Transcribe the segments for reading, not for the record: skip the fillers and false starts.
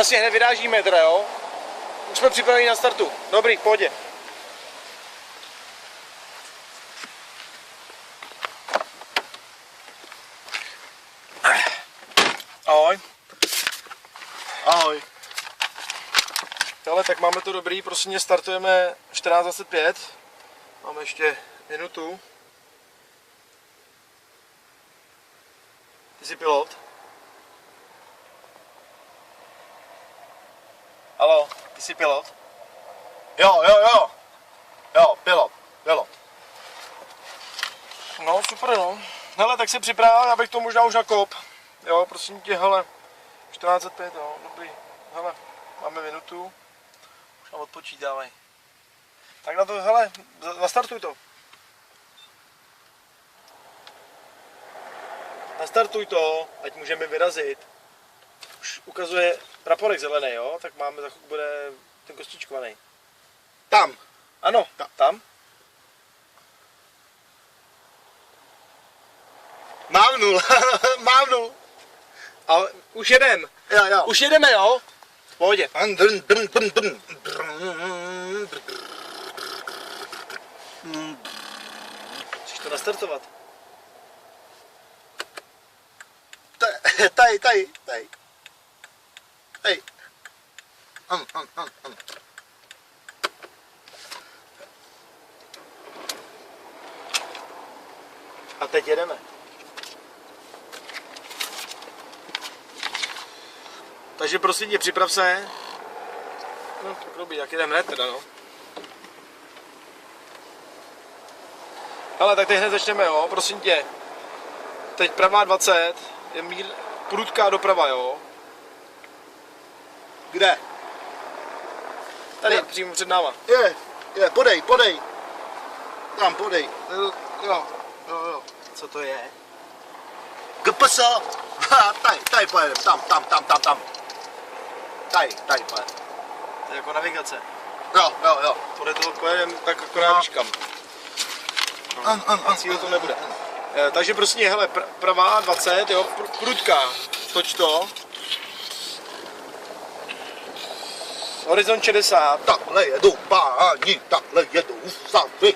Jasně, hned vyrážíme teda, jo? Už jsme připraveni na startu. Dobrý, v pohodě. Ahoj. Ahoj. Ale tak máme to dobrý, prosím, startujeme 14:25. Máme ještě minutu. Ty jsi pilot? Haló, ty jsi pilot? Jo, pilot. No, super, no. Hele, tak se připrav, já bych to možná už nakop. Jo, prosím tě, hele, 14:05, jo, dobrý. Hele, máme minutu. Už nám odpočítávají. Tak na to, hele, nastartuj to. Nastartuj to, ať můžeme vyrazit. Už ukazuje praporek zelený, jo? Tak máme, za chvíli bude ten kostičkovaný. Tam. Ano, tam. Mávnul. Mávnul. Ale už jedem. Jo. Už jedeme, jo? V pohodě. Chceš to nastartovat? Tady. Hej. A teď jedeme. Takže prosím tě, připrav se. No, tak dobrý, tak jedeme hned teda, no. Hele, tak teď hned začneme, jo, prosím tě. Teď pravá 20, je prudká doprava, jo. Kde? Tady, přímo před náma. Je, podej. Tam, podej. Jo. Co to je? GPS. Tady pojedem, tam. Tady pojedem. To je jako navigace. Jo. Pojedeme tak akorát víš kam. Cíl to nebude. Takže prostě, hele, pravá 20, jo, prudká. Toč to. Horizont 60. Takhle jedu páni, takhle jedu úsavy.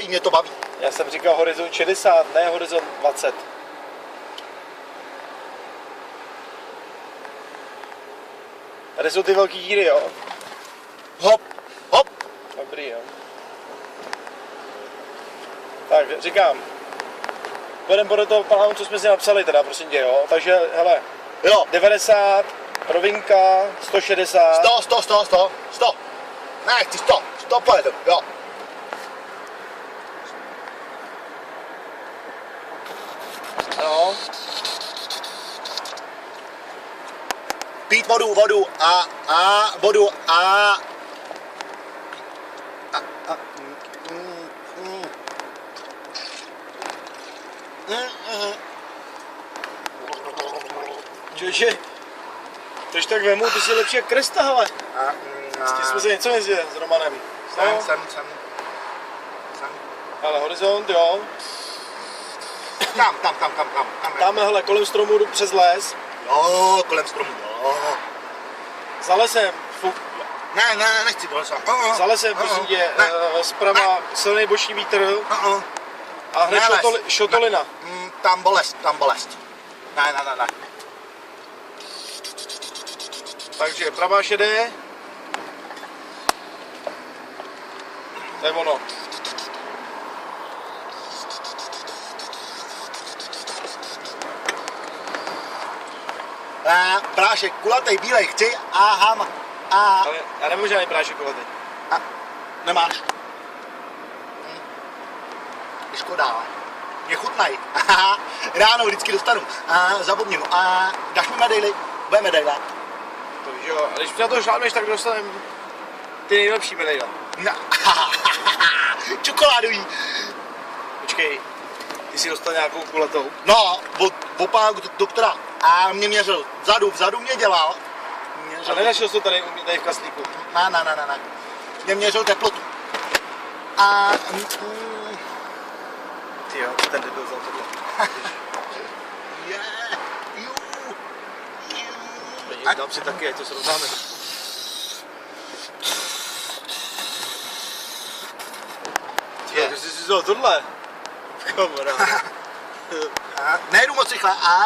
Mě to baví. Já jsem říkal horizont 60, ne horizont 20. Tady jsou ty velký díry, jo? Hop. Dobrý, jo. Tak, říkám. Půjdeme podle toho plánu, co jsme si napsali teda, prosím tě, jo? Takže, hele. Jo. 90, rovinka, 160. 100. Ne, chci 100 pojedu, jo. No. Pít vodu vodu a Čověče, tož tak vemu, ty jsi lepší jak Kresta, hele. Ty jsme se něco nezdě s Romanem. Jsem. Ale horizont, jo. Kam. Tam, hele, kolem stromu přes les. Jo, kolem stromu, jo. Za lesem, Ne, nechci do lesa. za lesem, prosím tě, zprava silný boční vítr a hned šotolina. Tam bolest. Ne. Takže pravá šedé. To je ono. Prášek, kulatej, bílej, chci a Ale já nemůžu žádný prášek kulatý. Nemáš? Škoda, ale. Mě chutnají. Ráno vždycky dostanu. Zapomněnu. Dáš mi medaily? Bude medaile. To víš jo, a když na to šlápneš, tak dostaneme ty nejlepší medaile. No. Čokoládový. Počkej, ty si dostal nějakou kulatou? No, od pána doktora. A mě měřil vzadu mě dělal. A nenašel jsi to tady v kaslíku? Ne. Mě měřil teplotu. A... Ty jo, ten debil vzal tohle. A Dám si taky, ať to srovnáme. Ty jo, ty jsi si vzal tohle. Kamarád. nejedu moc rychle. A...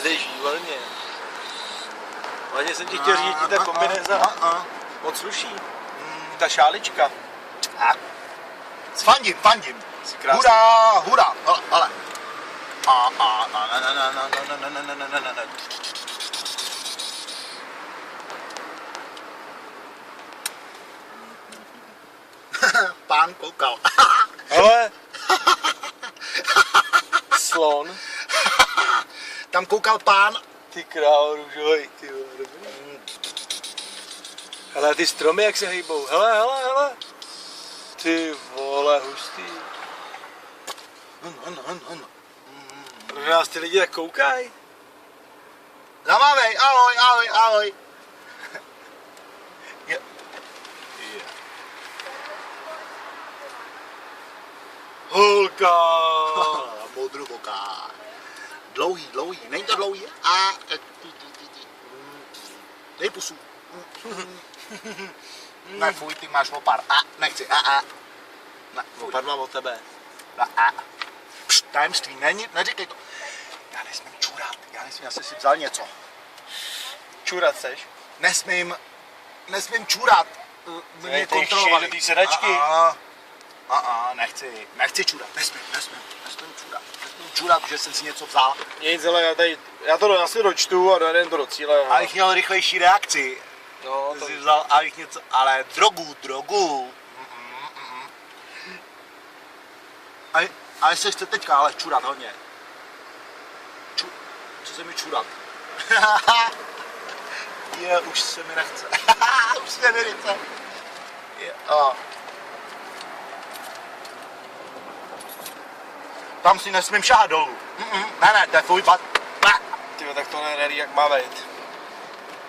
Jdeš výborně. Hlavně jsem ti chtěl říct, že ta kombinéza moc sluší. Ta šálička. Fandím. Jsi krásný. Hurá. Ale. Pán koukal. Hele. Slon. Tam koukal pán. Ty král růžovej, ty vole, dobrý. Hele, ty stromy jak se hejbou, hele. Ty vole, hustý. Protože nás ty lidi tak koukají. Zamávej, ahoj. Holka. Modroboká. Dlouhý, není to dlouhý? A... Dej pusu. Ne, fuj, ty máš opar. A, nechci, Ne, fuj. Opad mám od tebe. Tajemství, neříkej to. Já nesmím čurat, já jsem si vzal něco. Čurat seš? Nesmím čurat. Mě kontrolovali. Do té sedačky. Nechci čurat, nesmím čurat, že jsem si něco vzal. Nic, ale já to asi dočtu a dojedem to do cíle. A jich měl rychlejší reakci. No, to... Si vzal a jich něco, ale drogu. A jestli chce teďka, ale čurat hodně. Co se mi čurat? Už se mi nechce. Už se mi nechce. Tam si nesmím šáhat dolů. Ne, to je tvůj pad. Tyjo, tak to neví, jak má být.